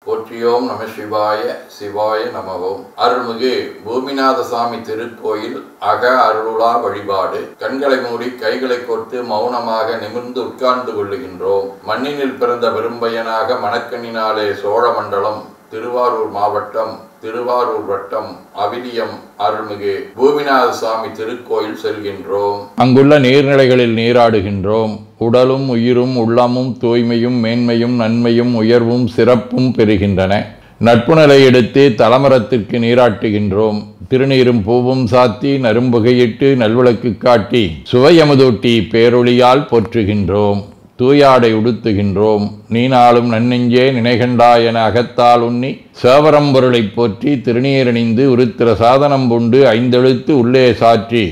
போற்றியோம் நம சிவாய சிவாய நமவோம். அருள்மிகு பூமிநாதசாமி திருக்கோயில் அக அருளா வழிபாடு. கண்களை மூடி கைகளை கோர்த்து மௌனமாக நிமிர்ந்து உட்கார்ந்து கொள்ளுகின்றோம். மண்ணினில் பிறந்த பெரும்பயனாக மணக்கண்ணினாலே சோழமண்டலம், திருவாரூர் மாவட்டம், திருவாரூர் வட்டம், அவிலியம் அருள்மிகு பூமிநாதசாமி திருக்கோயில் செல்கின்றோம். அங்குள்ள நீர்நிலைகளில் நீராடுகின்றோம். உடலும் உயிரும் உள்ளமும் தூய்மையும் மேன்மையும் நன்மையும் உயர்வும் சிறப்பும் பெறுகின்றன. நட்புணலை எடுத்து தலமரத்திற்கு நீராட்டுகின்றோம். திருநீரும் பூவும் சாத்தி நரும்புகையிட்டு நல்விளக்கு காட்டி சுவையமுதூட்டி பேரொளியால் போற்றுகின்றோம். தூயாடை உடுத்துகின்றோம். நீனாலும் நன்னெஞ்சே நினைகண்டா என அகத்தால் உண்ணி சேவரம்பொருளை போற்றி திருநீரணிந்து உருத்திர சாதனம் பூண்டு ஐந்தெழுத்து உள்ளே சாற்றி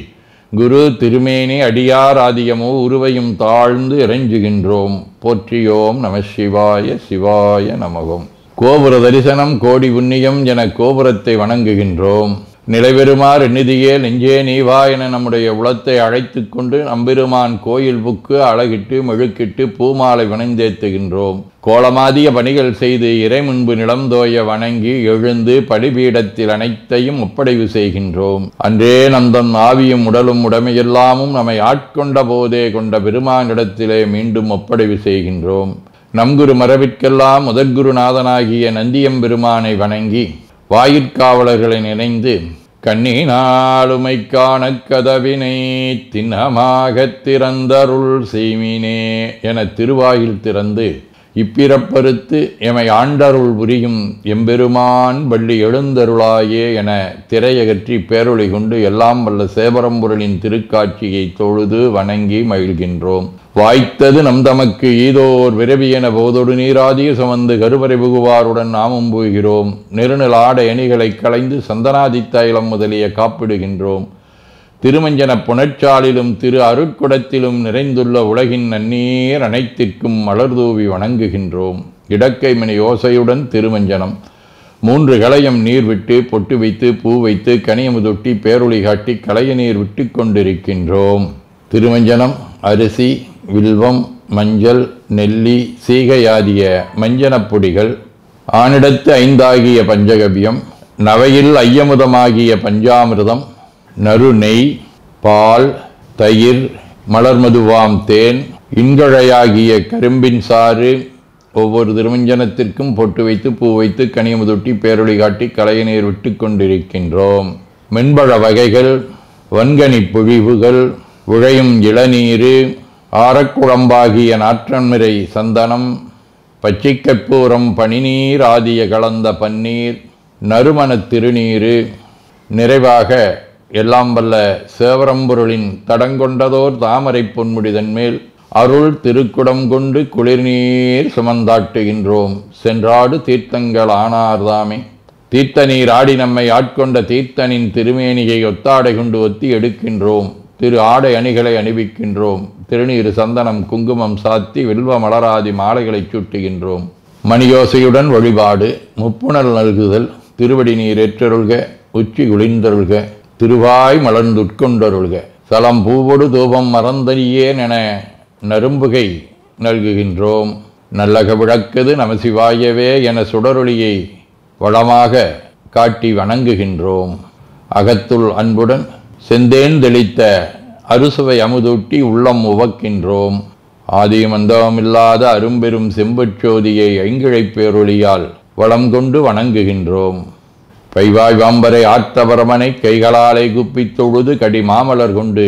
குரு திருமேனி அடியார் ஆதியமோ உருவையும் தாழ்ந்து இறைஞ்சுகின்றோம். போற்றியோம் நம சிவாய சிவாய நமவோம். கோபுர தரிசனம் கோடி புண்ணியம் என கோபுரத்தை வணங்குகின்றோம். நிலைபெறுமாறு எண்ணிதியே நெஞ்சே நீவா என நம்முடைய உளத்தை அழைத்து கொண்டு நம்பெருமான் கோயில் புக்கு அழகிட்டு மெழுக்கிட்டு பூமாலை வணைந்தேத்துகின்றோம். கோலமாதிய பணிகள் செய்து இறை முன்பு நிலந்தோய வணங்கி எழுந்து படிபீடத்தில் அனைத்தையும் ஒப்படைவு செய்கின்றோம். அன்றே நந்தன் ஆவியும் உடலும் உடமையெல்லாமும் நம்மை ஆட்கொண்ட போதே கொண்ட பெருமானிடத்திலே மீண்டும் ஒப்படைவு செய்கின்றோம். நம்குரு மரபிற்கெல்லாம் முதற்குருநாதனாகிய நந்தியம்பெருமானை வணங்கி வாயிற்காவலர்களை நினைந்து கண்ணினாலுமை காண கதவினை திண்ணமாகத் திறந்தருள் செய்மினே என திருவாயில் திறந்து இப்பிறப்பறுத்து எமை ஆண்டருள் புரியும் எம்பெருமான் வள்ளி எழுந்தருளாயே என திரையகற்றி பேரொளி கொண்டு எல்லாம் வல்ல சேவரம்பொருளின் திருக்காட்சியை தொழுது வணங்கி மகிழ்கின்றோம். வாய்த்தது நம் தமக்கு ஈதோர் விரவி என போதொடு நீராதிய சுமந்து கருவறை புகுவாருடன் நாமும் போகிறோம். நெருநில ஆடை அணிகளை களைந்து சந்தனாதி தைலம் முதலிய காப்பிடுகின்றோம். திருமஞ்சன புனச்சாலிலும் திரு அருட்குடத்திலும் நிறைந்துள்ள உலகின் நன்னீர் அனைத்திற்கும் மலர்தூவி வணங்குகின்றோம். இடக்கை மணி ஓசையுடன் திருமஞ்சனம் 3 களையம் நீர் விட்டு பொட்டு வைத்து பூ வைத்து கனியமுதொட்டி பேரொளி காட்டி களைய நீர் விட்டு கொண்டிருக்கின்றோம். திருமஞ்சனம் அரிசி, வில்வம், மஞ்சள், நெல்லி, சீகையாதிய மஞ்சனப் பொடிகள், ஆனிடத்து 5 ஆகிய பஞ்சகவியம், நவையில் ஐயமுதமாகிய பஞ்சாமிர்தம், நறு நெய், பால், தயிர், மலர்மதுவாம் தேன், இன்கழையாகிய கரும்பின் சாறு, ஒவ்வொரு திருமஞ்சனத்திற்கும் பொட்டு வைத்து பூ வைத்து கனியமுதொட்டி பேரொளி காட்டி களைய நீர் விட்டு கொண்டிருக்கின்றோம். மென்பழ வகைகள், வன்கனி பொழிவுகள், உழையும் இளநீரு, ஆரக்குழம்பாகிய நாற்றன்மிரை சந்தனம், பச்சைக்கற்பூரம், பனிநீர் ஆதிய கலந்த பன்னீர், நறுமணத் திருநீரு, நிறைவாக எல்லாம் வல்ல சேவரம்பொருளின் தடங்கொண்டதோர் தாமரை பொன்முடிதன் மேல் அருள் திருக்குடம் கொண்டு குளிர்நீர் சுமந்தாட்டுகின்றோம். சென்றாடு தீர்த்தங்கள் ஆனார்தாமே. தீர்த்த நீர் ஆடி நம்மை ஆட்கொண்ட தீர்த்தனின் திருமேனியை ஒத்தாடை கொண்டு ஒத்தி எடுக்கின்றோம். திரு ஆடை அணிகளை அணிவிக்கின்றோம். திருநீர் சந்தனம் குங்குமம் சாத்தி வில்வ மலராதி மாலைகளை சூட்டுகின்றோம். மணியோசையுடன் வழிபாடு. முப்புணல் நல்குதல். திருவடி நீர் ஏற்றருள்க, உச்சி குளிர்ந்தருள்க, திருவாய் மலர்ந்துட்கொண்டருள்க, சலம் பூவொடு தூபம் மறந்தறியேன் என நரும்புகை நல்குகின்றோம். நல்லக விளக்குது நமசிவாயவே என சுடரொளியை வளமாக காட்டி வணங்குகின்றோம். அகத்துள் அன்புடன் செந்தேன் தெளித்த அறுசுவை அமுதூட்டி உள்ளம் உவக்கின்றோம். ஆதியும் அந்தமில்லாத அரும்பெரும் செம்புச்சோதியை ஐங்கிழைப் பேரொளியால் வளம் கொண்டு வணங்குகின்றோம். பைவாய் வாம்பரை ஆற்றபரமனை கைகளாலை குப்பித் தொழுது கடி மாமலர் கொண்டு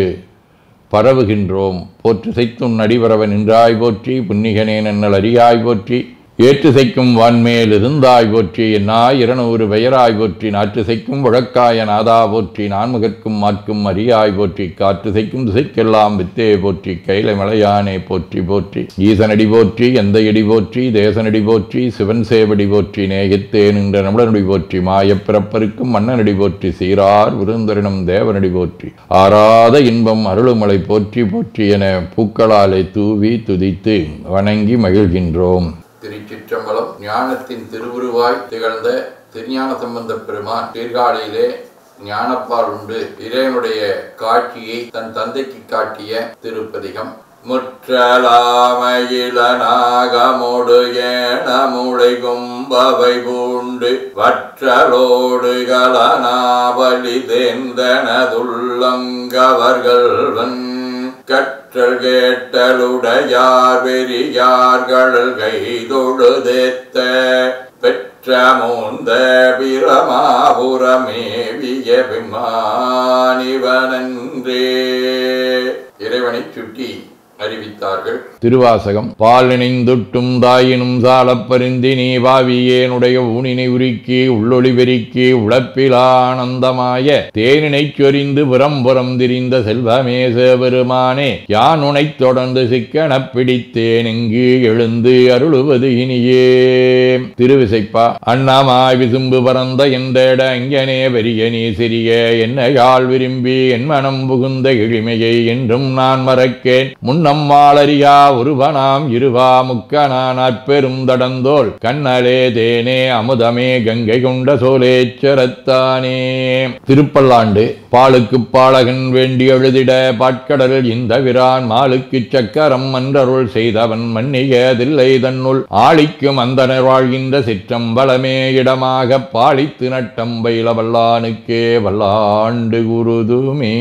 பரவுகின்றோம். போற்று செய்தும் நடிபரவன் நின்றாய் போற்றி, புன்னிகனே நன்னல் அறியாய் போற்றி, ஏற்று செய்க்கும் வான்மேல் இருந்தாய் போற்றி, என்னாய் 200 பெயராய் போற்றி, நாற்று செய்க்கும் வழக்காய நாதா போற்றி, நான்முகற்கும் மாற்கும் அறியாய் போற்றி, காற்று செய்க்கும் திசைக்கெல்லாம் வித்தே போற்றி, கைலை மலையானே போற்றி போற்றி, ஈசனடி போற்றி, எந்தையடி போற்றி, தேசனடி போற்றி, சிவன் சேவடி போற்றி, நேயத்தே நின்ற நம்மளனடி போற்றி, மாயப் பிறப்பருக்கும் மன்னனடி போற்றி, சீரார் விருந்தரினும் தேவனடி போற்றி, ஆராத இன்பம் அருளுமலை போற்றி போற்றி என பூக்களாலே தூவி துதித்து வணங்கி மகிழ்கின்றோம். திருச்சிற்றம்பலம். ஞானத்தின் திருவுருவாய் திகழ்ந்த திருஞான சம்பந்த பெருமான் சீர்காழியிலே ஞானப்பால் உண்டு இறைவனுடைய காட்சியை தன் தந்தைக்கு காட்டிய திருப்பதிகம். முற்றலாமயிலனாகமொடு ஏனமுளை கும்பவை பூண்டு வற்றலோடு கலனாவலி தேர்ந்தனதுள்ளங்கவர்கள்வன் கற்றல் கேட்டலுடையார் வெறியார்கள் கைதொழுதேத்த பெற்ற மூந்த பிரமாபுரமேவிய பிமானிவனன்றே. இறைவனை சுட்டி அறிவித்தார்கள். திருவாசகம். பால் நினைந்துட்டும் தாயினும் சாலப்பருந்தி நீ பாவியேனுடைய ஊனினை உருக்கி உள்ளொளி பெருக்கி உழப்பிலா ஆனந்தமாய தேனினை சொரிந்து புறம் திரிந்த செல்வமே சிவபெருமானே யான் உனை தொடர்ந்து சிக்கனப் பிடித்தேன் இங்கு எழுந்து அருளுவது இனியே. திருவிசைப்பா. அண்ணமாய் விசும்பு பரந்த என்றேட அங்கனே பெரிய நீ சிறிய என்னையால் விரும்பி என் மனம் புகுந்த எளிமையை என்றும் நான் மறக்கேன். நம்மாளரியா ஒருவனாம் இருவா முக்கனான் அப்பெரும் தடந்தோல் கண்ணலே தேனே அமுதமே கங்கை கொண்ட சோலேச்சரத்தானே. திருப்பல்லாண்டு. பாலுக்கு பாலகன் வேண்டி எழுதிட பாட்கடலில் இந்த விரான் மாலுக்கு சக்கரம் மன்றருள் செய்தவன் மன்னியதில்லை தன்னுள் ஆளிக்கும் அந்தனர் வாழ்கின்ற சிற்றம்பலமே இடமாக பாலித்து நட்டம் பயில வல்லானுக்கே வல்லாண்டு குருதுமே.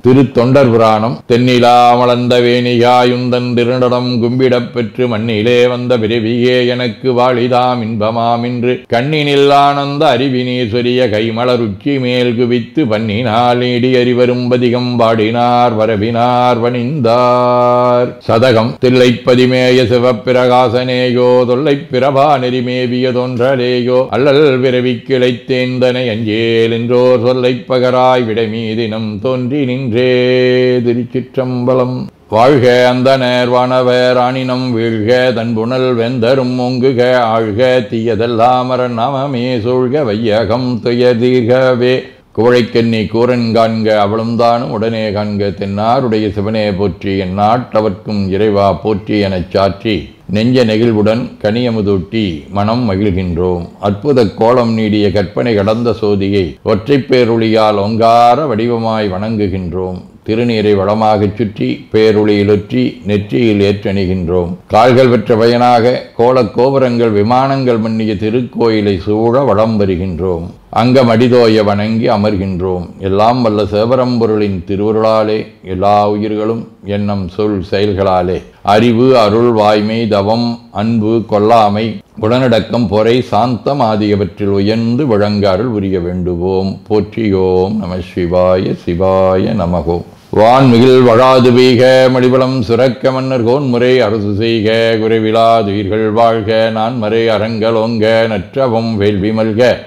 திருத்தொண்டர் புராணம். தென்னிலா மலர்ந்த வேணியாயுந்தன் திருநடம் கும்பிடப் பெற்று மண்ணிலே வந்த பிறவியே எனக்கு வாழிதாம் இன்பமாம் என்று கண்ணினில் ஆனந்த அறிவினீஸ்வரிய கைமலருச்சி மேல் குவித்து பண்ணினால் நீடி அறிவரும் பதிகம் பாடினார் வரவினார் வணிந்தார். சதகம். தில்லைப்பதிமேய சிவப்பிரகாசனேயோ தொல்லை பிரபா நெறிமேவிய தோன்றலேயோ அல்லல் பிறவி கிளைத்தேந்தனை அஞ்சேல் என்றோர் சொல்லை பகராய் விடைமீதினம் தோன்றி நின்றே. திருச்சிற்றம்பலம். வாழ்க அந்தனர் வானவர் ஆணினம் வீழ்க தன்புணல் வெந்தரும் ஒங்குக ஆழ்க தீயதெல்லாம் நாமமே சூழ்க வையகம் துயதீர்கவே. குவளைக்கண்ணி கூரன் காண்க அவளும் தானும் உடனே காண்க தென்னாருடைய சிவனே போற்றி எந்நாட்டவர்க்கும் இறைவா போற்றி எனச் சாற்றி நெஞ்ச நெகிழ்வுடன் கனியமுதூட்டி மனம் மகிழ்கின்றோம். அற்புத கோலம் நீடிய கற்பனை கடந்த சோதியை ஒற்றைப் பேருளியால் ஒங்கார வடிவமாய் வணங்குகின்றோம். திருநீரை வளமாகச் சுற்றி பேருளியிலொற்றி நெற்றியில் ஏற்றணிகின்றோம். கால்கள் பெற்ற பயனாக கோலக் கோபுரங்கள் விமானங்கள் மன்னிய திருக்கோயிலை சூழ வளம் வருகின்றோம். அங்கமடிதோய வணங்கி அமர்கின்றோம். எல்லாம் வல்ல சிவபரம்பொருளின் திருவருளாலே எல்லா உயிர்களும் எண்ணம் சொல் செயல்களாலே அறிவு அருள் வாய்மை தவம் அன்பு கொல்லாமை குணநடக்கம் பொறை சாந்தம் ஆகியவற்றில் உயர்ந்து விளங்க அருள் புரிய வேண்டுவோம். போற்றியோம் நம சிவாய சிவாய நமகோம். வான்மிகில் வழாது வீக மடிவளம் சுரக்க மன்னர் கோன்முறை அரசு செய்க குறைவிலாதுயிர்கள் வாழ்க நான்மறை அறங்கலோங்க நற்றவம் வேள்வி மல்க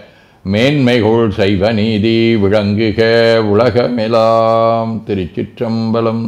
மேன்மைகோள் சைவ நீதி விளங்குக உலகமெலாம். திருச்சிற்றம்பலம்.